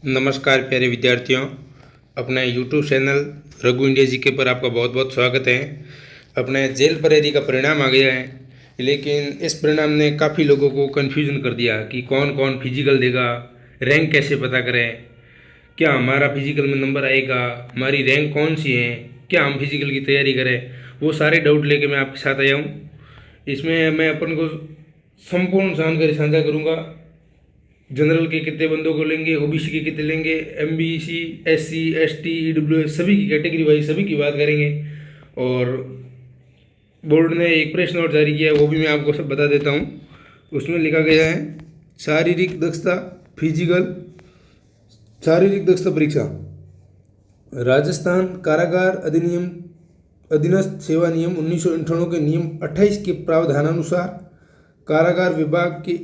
नमस्कार प्यारे विद्यार्थियों, अपने YouTube channel Raghu India GK पर आपका बहुत बहुत स्वागत है। अपने जेल प्रहरी का परिणाम आ गया है, लेकिन इस परिणाम ने काफ़ी लोगों को कन्फ्यूजन कर दिया कि कौन कौन फिजिकल देगा, रैंक कैसे पता करें, क्या हमारा फिजिकल में नंबर आएगा, हमारी रैंक कौन सी है, क्या हम फिजिकल की तैयारी करें। वो सारे डाउट लेके मैं आपके साथ आया हूँ। इसमें मैं अपन को संपूर्ण जानकारी साझा करूँगा। जनरल के कितने बंदों को लेंगे, ओबीसी के कितने लेंगे, एमबीसी, एससी, एसटी, ईडब्ल्यूएस सभी की कैटेगरी वाइज सभी की बात करेंगे। और बोर्ड ने एक प्रेस नोट जारी किया है, वो भी मैं आपको सब बता देता हूँ। उसमें लिखा गया है शारीरिक दक्षता फिजिकल शारीरिक दक्षता परीक्षा। राजस्थान कारागार अधिनियम अधीनस्थ सेवा नियम 1998 के नियम 28 के प्रावधानानुसार कारागार विभाग के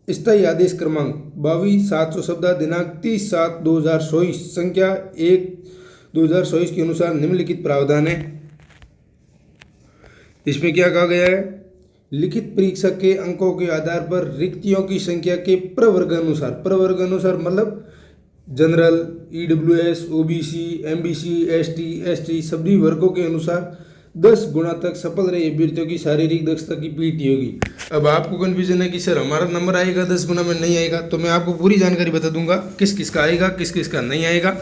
स्थायी आदेश क्रमांक 22/717 दिनांक 30/7/2024 संख्या 1/2024 के अनुसार निम्नलिखित प्रावधान है। इसमें क्या कहा गया है? लिखित परीक्षा के अंकों के आधार पर रिक्तियों की संख्या के प्रवर्ग अनुसार मतलब general, EWS, OBC, MBC, ST सभी वर्गों के अनुसार 10 गुना तक सफल रहे अभ्यर्थियों की शारीरिक दक्षता की पीटी होगी। अब आपको कन्फ्यूजन है कि सर हमारा नंबर आएगा 10 गुना में नहीं आएगा, तो मैं आपको पूरी जानकारी बता दूंगा किस किस का आएगा, किस किस का नहीं आएगा।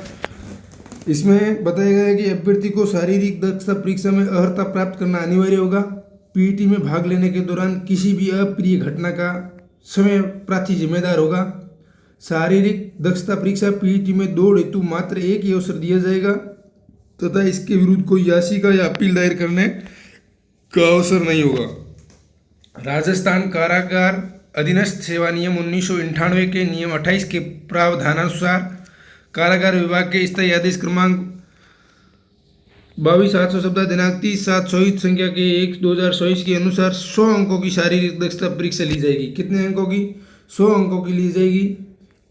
इसमें बताया गया है कि अभ्यर्थी को शारीरिक दक्षता परीक्षा में अर्हता प्राप्त करना अनिवार्य होगा। पीईटी में भाग लेने के दौरान किसी भी अप्रिय घटना का स्वयं प्रार्थी जिम्मेदार होगा। शारीरिक दक्षता परीक्षा पीईटी में दौड़ हेतु मात्र एक ही अवसर दिया जाएगा तथा इसके विरुद्ध कोई याचिका या अपील दायर करने का अवसर नहीं होगा। राजस्थान कारागार अधीनस्थ सेवा नियम 1998 के नियम 28 के प्रावधानानुसार कारागार विभाग के स्थायी आदेश क्रमांक 22/717 दिनांक 30/7/24 संख्या के 1/2024 के अनुसार 100 अंकों की शारीरिक दक्षता परीक्षा ली जाएगी। कितने अंकों की? 100 अंकों की ली जाएगी।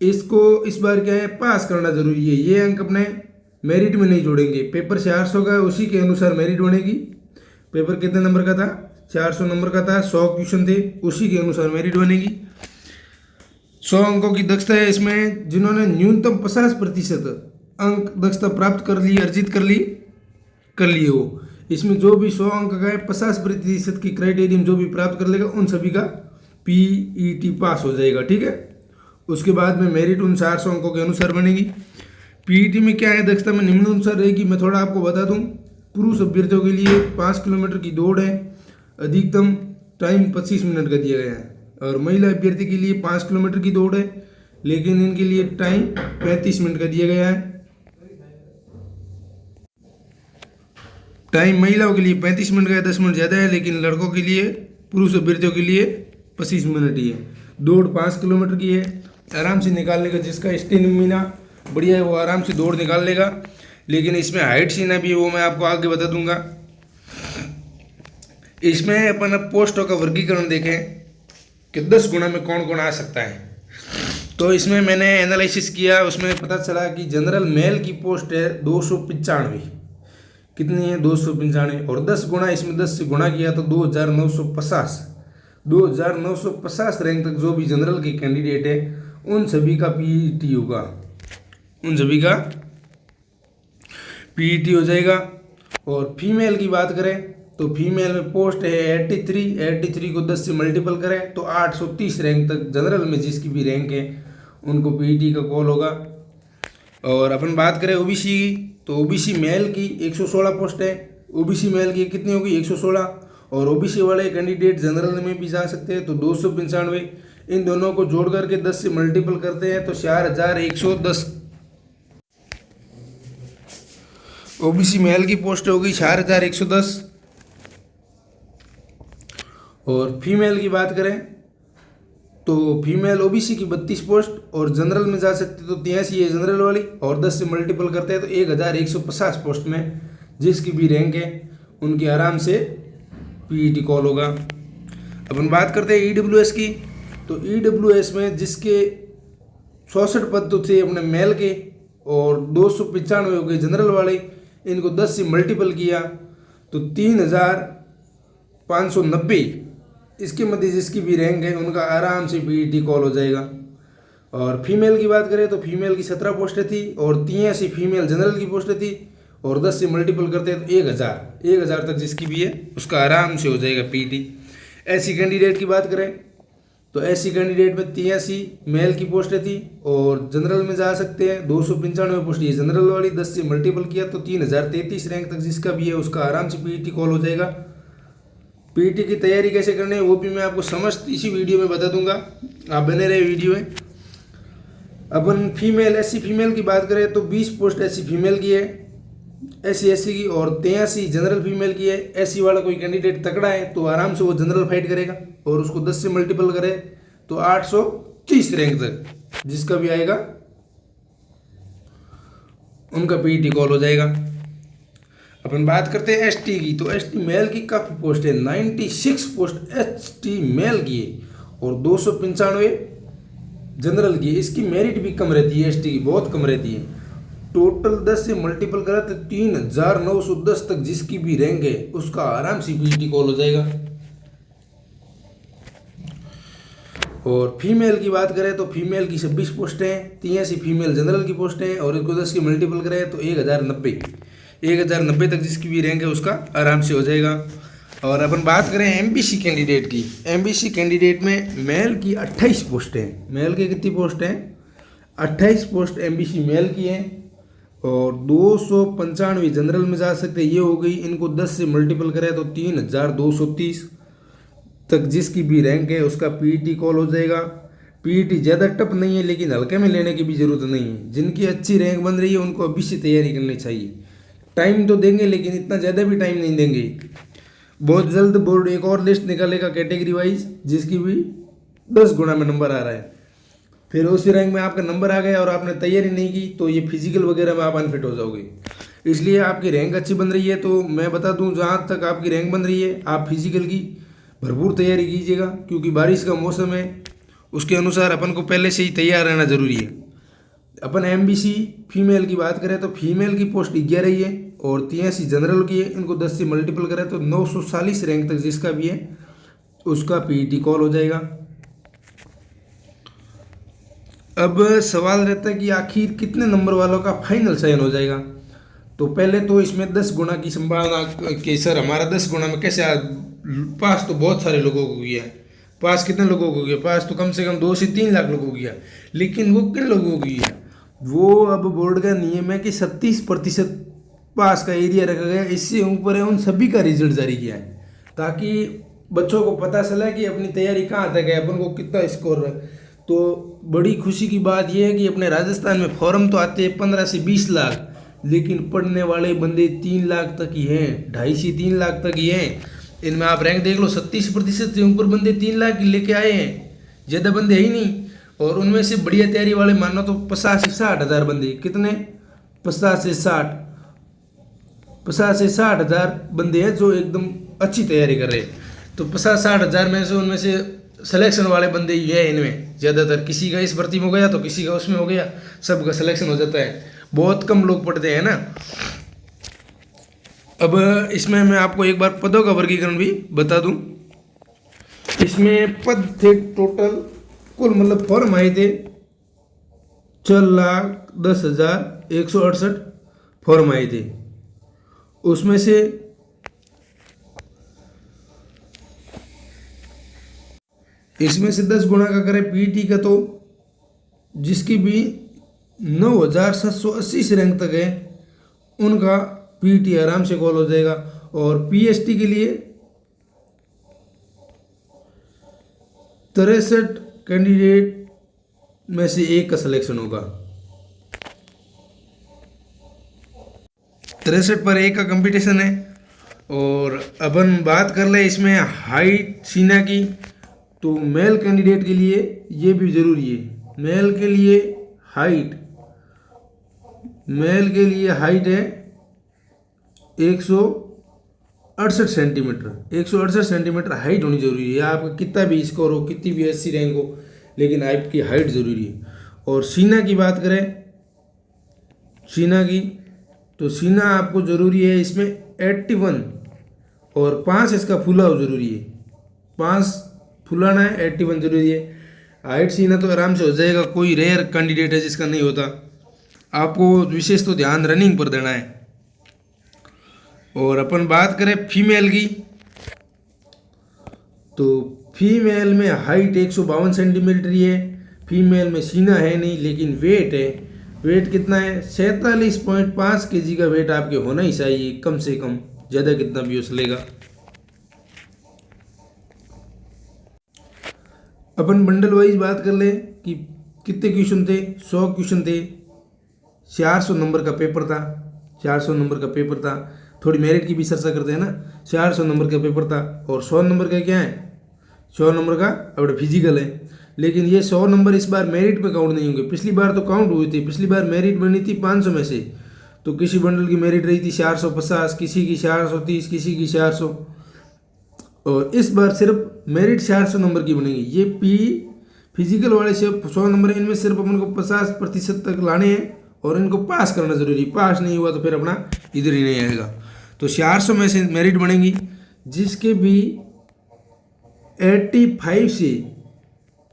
इसको इस बार क्या है, पास करना जरूरी है। ये अंक अपने मेरिट में नहीं जोड़ेंगे। पेपर 400 का, उसी के अनुसार मेरिट बनेगी। पेपर कितने नंबर का था? 400 नंबर का था, 100 क्वेश्चन थे, उसी के अनुसार मेरिट बनेगी। 100 अंकों की दक्षता है। इसमें जिन्होंने न्यूनतम 50% अंक दक्षता प्राप्त कर ली, अर्जित कर लिए हो, इसमें जो भी 100 अंक का है 50% की क्राइटेरियम जो भी प्राप्त कर लेगा उन सभी का पीईटी पास हो जाएगा। ठीक है। उसके बाद में मेरिट उन 400 अंकों के अनुसार बनेगी। पीईटी में क्या है, दक्षता में निम्नानुसार रहेगी। मैं थोड़ा आपको बता दूं। पुरुष अभ्यर्थियों के लिए 5 किलोमीटर की दौड़ है, अधिकतम टाइम 25 मिनट का दिया गया है। और महिला अभ्यर्थी के लिए 5 किलोमीटर की दौड़ है, लेकिन इनके लिए टाइम 35 मिनट का दिया गया है। टाइम महिलाओं के लिए 35 मिनट का है, 10 मिनट ज़्यादा है, लेकिन लड़कों के लिए, पुरुष अभ्यर्थियों के लिए 25 मिनट ही है। दौड़ 5 किलोमीटर की है। आराम से निकाल लेगा, जिसका स्टेमिना बढ़िया है वो आराम से दौड़ निकाल लेगा। लेकिन इसमें हाइट सीना भी है, वो मैं आपको आगे बता दूंगा। इसमें अपन अब पोस्टों का वर्गीकरण देखें कि 10 गुना में कौन कौन आ सकता है। तो इसमें मैंने एनालिसिस किया, उसमें पता चला कि जनरल मेल की पोस्ट है 295। कितनी है? 295। और 10 गुना, इसमें 10 से गुणा किया तो 2950 रैंक तक जो भी जनरल के कैंडिडेट है उन सभी का पीईटी होगा, उन सभी का पीईटी हो जाएगा। और फीमेल की बात करें तो फीमेल में पोस्ट है 83 को 10 से मल्टीपल करें तो 830 रैंक तक जनरल में जिसकी भी रैंक है उनको पीईटी का कॉल होगा। और अपन बात करें ओबीसी की तो ओबीसी मेल की 116 पोस्ट है। ओबीसी मेल की कितनी होगी? 116। और ओबीसी वाले कैंडिडेट जनरल में भी जा सकते हैं तो 295। इन दोनों को जोड़ करके 10 से मल्टीपल करते हैं तो 4110। ओबीसी मेल की पोस्ट होगी 4110। और फीमेल की बात करें तो फीमेल ओबीसी की 32 पोस्ट और जनरल में जा सकते तो 83 है जनरल वाली, और 10 से मल्टीपल करते हैं तो 1150 पोस्ट में जिसकी भी रैंक है उनकी आराम से पीईटी कॉल होगा। अपन बात करते हैं ईडब्ल्यूएस की। तो ईडब्ल्यूएस में जिसके 64 पद तो थे अपने मेल के और 295 हो गए जनरल वाले, इनको 10 से मल्टीपल किया तो 3590 इसके मध्य जिसकी भी रैंक है उनका आराम से पीईटी कॉल हो जाएगा। और फीमेल की बात करें तो फीमेल की 17 पोस्टें थी और 83 फीमेल जनरल की पोस्टें थी और 10 से मल्टीपल करते हैं तो 1000 तक जिसकी भी है उसका आराम से हो जाएगा पीटी। ऐसी कैंडिडेट की बात करें तो ऐसी कैंडिडेट में 83 मेल की पोस्टें थी और जनरल में जा सकते हैं 295 पोस्ट ये जनरल वाली, 10 से मल्टीपल किया तो 3033 रैंक तक जिसका भी है उसका आराम से पीटी कॉल हो जाएगा। पीटी की तैयारी कैसे करनी है वो भी मैं आपको समस्त इसी वीडियो में बता दूंगा, आप बने रहे वीडियो में। अपन फीमेल एससी फीमेल की बात करें तो 20 पोस्ट एससी फीमेल की है, एससी की, और 83 जनरल फीमेल की है। एससी वाला कोई कैंडिडेट तगड़ा है तो आराम से वो जनरल फाइट करेगा और उसको 10 से मल्टीपल करे तो 830 रैंक तक जिसका भी आएगा उनका पीटी कॉल हो जाएगा। अपन बात करते हैं एसटी की तो एसटी मेल की काफ़ी पोस्ट है, 96 पोस्ट एसटी मेल की है और 295 जनरल की है। इसकी मेरिट भी कम रहती है, एसटी की बहुत कम रहती है। टोटल 10 से मल्टीपल करा तो 3910 तक जिसकी भी रैंक है उसका आराम से पीटी कॉल हो जाएगा। और फीमेल की बात करें तो फीमेल की 26 पोस्टें हैं, 83 फीमेल जनरल की पोस्टें हैं और इसको 10 की मल्टीपल करें तो 1090 तक जिसकी भी रैंक है उसका आराम से हो जाएगा। और अपन बात करें एमबीसी कैंडिडेट की, एमबीसी कैंडिडेट में मेल की 28 पोस्टें हैं। मेल की कितनी पोस्ट हैं? 28 पोस्ट एमबीसी मेल की हैं और 295 जनरल में जा सकते हैं, ये हो गई। इनको 10 से मल्टीपल करें तो 3230 तक जिसकी भी रैंक है उसका पीटी कॉल हो जाएगा। पीटी ज़्यादा टफ नहीं है लेकिन हल्के में लेने की भी ज़रूरत नहीं है। जिनकी अच्छी रैंक बन रही है उनको अभी से तैयारी करनी चाहिए। टाइम तो देंगे लेकिन इतना ज़्यादा भी टाइम नहीं देंगे। बहुत जल्द बोर्ड एक और लिस्ट निकालेगा कैटेगरी वाइज जिसकी भी 10 गुना में नंबर आ रहा है। फिर उसी रैंक में आपका नंबर आ गया और आपने तैयारी नहीं की तो ये फिजिकल वगैरह में आप अनफिट हो जाओगे। इसलिए आपकी रैंक अच्छी बन रही है तो मैं बता दूं जहाँ तक आपकी रैंक बन रही है आप फिजिकल की भरपूर तैयारी कीजिएगा क्योंकि बारिश का मौसम है, उसके अनुसार अपन को पहले से ही तैयार रहना ज़रूरी है। अपन एमबीसी फीमेल की बात करें तो फीमेल की पोस्ट 11 ही है और 83 जनरल की है। इनको 10 से मल्टीपल करें तो 940 रैंक तक जिसका भी है उसका पीटी कॉल हो जाएगा। अब सवाल रहता है कि आखिर कितने नंबर वालों का फाइनल चयन हो जाएगा। तो पहले तो इसमें 10 गुना की संभावना कि सर हमारा 10 गुना में कैसे पास तो बहुत सारे लोगों को किया है। पास कितने लोगों को किया? पास तो कम से कम 2 से 3 लाख लोगों को किया, लेकिन वो किन लोगों को किया? वो अब बोर्ड का नियम है कि 37% पास का एरिया रखा गया, इससे ऊपर है उन सभी का रिजल्ट जारी किया है ताकि बच्चों को पता चला कि अपनी तैयारी कहाँ तक है, अपन को कितना स्कोर है। तो बड़ी खुशी की बात यह है कि अपने राजस्थान में फॉर्म तो आते हैं 15 से 20 लाख, लेकिन पढ़ने वाले बंदे 3 लाख तक ही हैं, 2.5 से 3 लाख तक ही हैं। इनमें आप रैंक देख लो, 37% से ऊपर बंदे 3 लाख लेके आए हैं, ज़्यादा बंदे है ही नहीं। और उनमें से बढ़िया तैयारी वाले मानो तो 50 से 60 हज़ार बंदे, कितने? 50 से 60 हज़ार बंदे हैं जो एकदम अच्छी तैयारी कर रहे हैं। तो 50-60 हज़ार में से उनमें से सिलेक्शन वाले बंदे ही है इनमें ज़्यादातर। किसी का इस भर्ती में हो गया तो किसी का उसमें हो गया, सबका सिलेक्शन हो जाता है। बहुत कम लोग पढ़ते हैं ना। अब इसमें मैं आपको एक बार पदों का वर्गीकरण भी बता दूं। इसमें पद थे टोटल कुल, मतलब फॉर्म आए थे 4,10,168 फॉर्म आए थे। उसमें से इसमें से 10 गुना का करें पीटी का तो जिसकी भी 9,780 रैंक तक है उनका पीटी आराम से कॉल हो जाएगा। और पीएसटी के लिए 63 कैंडिडेट में से एक का सिलेक्शन होगा, 63 पर एक का कंपटीशन है। और अपन बात कर ले इसमें हाइट सीना की, तो मेल कैंडिडेट के लिए ये भी ज़रूरी है। मेल के लिए हाइट है 168 सेंटीमीटर। 168 सेंटीमीटर हाइट होनी जरूरी है। आपका कितना भी स्कोर हो, कितनी भी अच्छी रैंक हो, लेकिन आपकी हाइट ज़रूरी है। और सीना की बात करें, सीना की तो सीना आपको ज़रूरी है इसमें 81 और 5 इसका फुलाव ज़रूरी है, 5 फुलाना है, 81 ज़रूरी है। हाइट सीना तो आराम से हो जाएगा, कोई रेयर कैंडिडेट है जिसका नहीं होता। आपको विशेष तो ध्यान रनिंग पर देना है। और अपन बात करें फीमेल की, तो फीमेल में हाइट 152 सेंटीमीटर ही है। फीमेल में सीना है नहीं, लेकिन वेट है। वेट कितना है? 47.5 kg का वेट आपके होना ही चाहिए कम से कम, ज़्यादा कितना भी हो चलेगा। अपन बंडल वाइज बात कर ले कि कितने क्वेश्चन थे। 100 क्वेश्चन थे, 400 नंबर का पेपर था। 400 नंबर का पेपर था। थोड़ी मेरिट की भी चर्चा करते हैं ना। 400 नंबर का पेपर था और 100 नंबर का क्या है? 100 नंबर का अपना फिजिकल है। लेकिन ये 100 नंबर इस बार मेरिट पे काउंट नहीं होंगे। पिछली बार तो काउंट हुई थी। पिछली बार मेरिट बनी थी 500 में से, तो किसी बंडल की मेरिट रही थी 450, किसी की 430, किसी की 400। और इस बार सिर्फ मेरिट 400 नंबर की बनेगी। ये फिजिकल वाले से 100 नंबर है, इनमें सिर्फ अपन को 50% तक लाने हैं और इनको पास करना जरूरी है। पास नहीं हुआ तो फिर अपना इधर ही नहीं आएगा। तो 400 में से मेरिट बनेगी, जिसके भी 85 से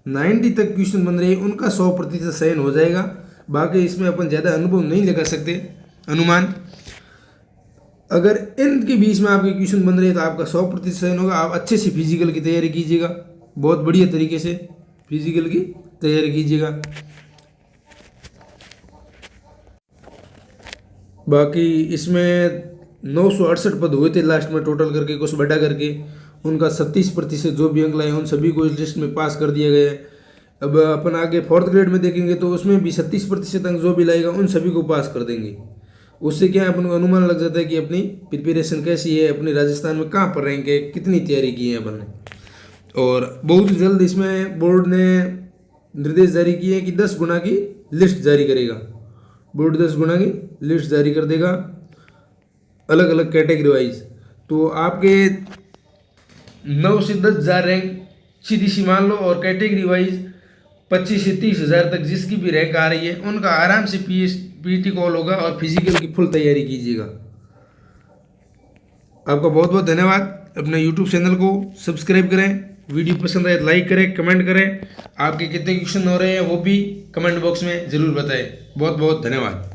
90 तक क्वेश्चन बन रहे हैं उनका 100% सही हो जाएगा। बाकी इसमें अपन ज़्यादा अनुभव नहीं लगा सकते, अनुमान। अगर इनके बीच में आपके क्वेश्चन बन रहे हैं तो आपका 100% सही होगा। आप अच्छे से फिजिकल की तैयारी कीजिएगा, बहुत बढ़िया तरीके से फिजिकल की तैयारी कीजिएगा। बाकी इसमें 968 पद हुए थे लास्ट में टोटल करके, कुछ बढ़ा करके। उनका 37% जो भी अंक लाए उन सभी को इस लिस्ट में पास कर दिया गया है। अब अपन आगे 4th ग्रेड में देखेंगे तो उसमें भी 37% अंक जो भी लाएगा उन सभी को पास कर देंगे। उससे क्या है, अपन को अनुमान लग जाता है कि अपनी प्रिपरेशन कैसी है, अपने राजस्थान में कहाँ पर रहेंगे, कितनी तैयारी की है अपन ने। और बहुत जल्द इसमें बोर्ड ने निर्देश जारी किए हैं कि 10 गुना की लिस्ट जारी करेगा। बोर्ड 10 गुना की लिस्ट जारी कर देगा अलग अलग कैटेगरी वाइज। तो आपके 9 से 10 हज़ार रैंक सीधी सी मान लो, और कैटेगरी वाइज 25 से 30 हज़ार तक जिसकी भी रैंक आ रही है उनका आराम से पीटी कॉल होगा और फिजिकल की फुल तैयारी कीजिएगा। आपका बहुत बहुत धन्यवाद। अपने यूट्यूब चैनल को सब्सक्राइब करें, वीडियो पसंद आए लाइक करें, कमेंट करें। आपके कितने क्वेश्चन हो रहे हैं वो भी कमेंट बॉक्स में ज़रूर बताएं। बहुत बहुत धन्यवाद।